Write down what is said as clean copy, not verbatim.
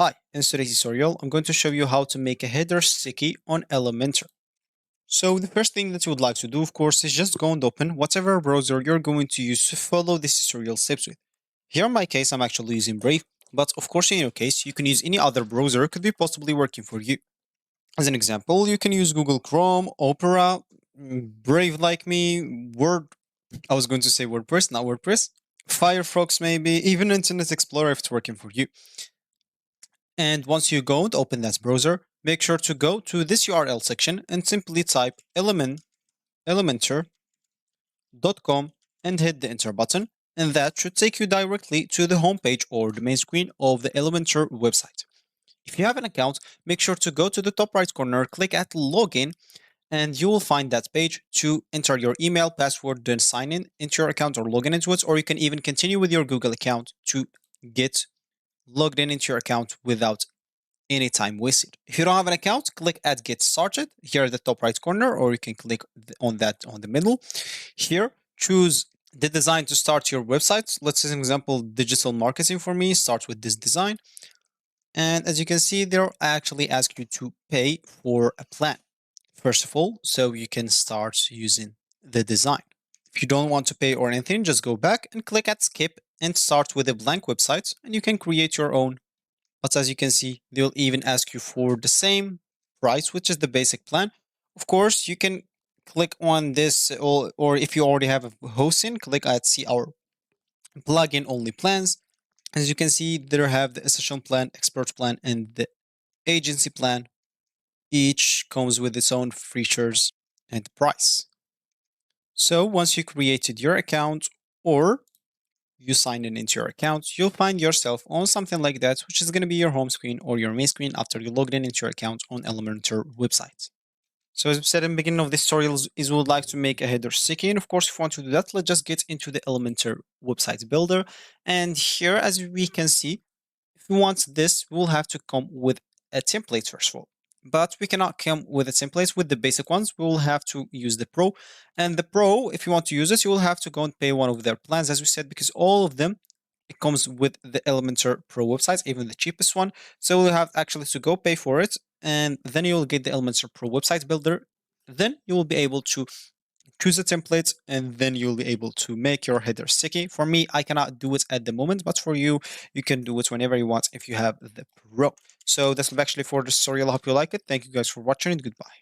Hi, in today's tutorial, I'm going to show you how to make a header sticky on Elementor. So the first thing that you would like to do, of course, is just go and open whatever browser you're going to use to follow this tutorial steps with. Here in my case, I'm actually using Brave, but of course, in your case, you can use any other browser it could be possibly working for you. As an example, you can use Google Chrome, Opera, Brave like me, Word. I was going to say WordPress, not WordPress. Firefox, maybe, even Internet Explorer if it's working for you. And once you go and open that browser, make sure to go to this URL section and simply type elementor.com and hit the enter button. And that should take you directly to the homepage or the main screen of the Elementor website. If you have an account, make sure to go to the top right corner, click at login, and you will find that page to enter your email, password, then sign in into your account or log in into it, or you can even continue with your Google account to get logged in into your account without any time wasted. If you don't have an account, click at get started here at the top right corner, or you can click on that on the middle. Here, choose the design to start your website. Let's say, an example, digital marketing for me. Start with this design. And as you can see, they'll actually ask you to pay for a plan, first of all, so you can start using the design. If you don't want to pay or anything, just go back and click at skip and start with a blank website, and you can create your own. But as you can see, they'll even ask you for the same price, which is the basic plan. Of course, you can click on this, or if you already have a hosting, click at see our plugin only plans. As you can see, there have the essential plan, expert plan, and the agency plan. Each comes with its own features and price. So once you created your account or you sign in into your account, you'll find yourself on something like that, which is going to be your home screen or your main screen after you logged in into your account on Elementor website. So as we said in the beginning of this tutorial, is we would like to make a header sticky. And of course, if you want to do that, let's just get into the Elementor website builder. And here, as we can see, if we want this, we'll have to come with a template first of all. But we cannot come with a template with the basic ones. We will have to use the Pro. And the Pro, if you want to use it, you will have to go and pay one of their plans, as we said, because all of them, it comes with the Elementor Pro websites, even the cheapest one. So we'll have actually to go pay for it. And then you'll get the Elementor Pro website builder. Then you will be able to choose a template, and then you'll be able to make your header sticky. For me, I cannot do it at the moment, but for you, you can do it whenever you want if you have the Pro. So that's actually for the tutorial. I hope you like it. Thank you guys for watching, and goodbye.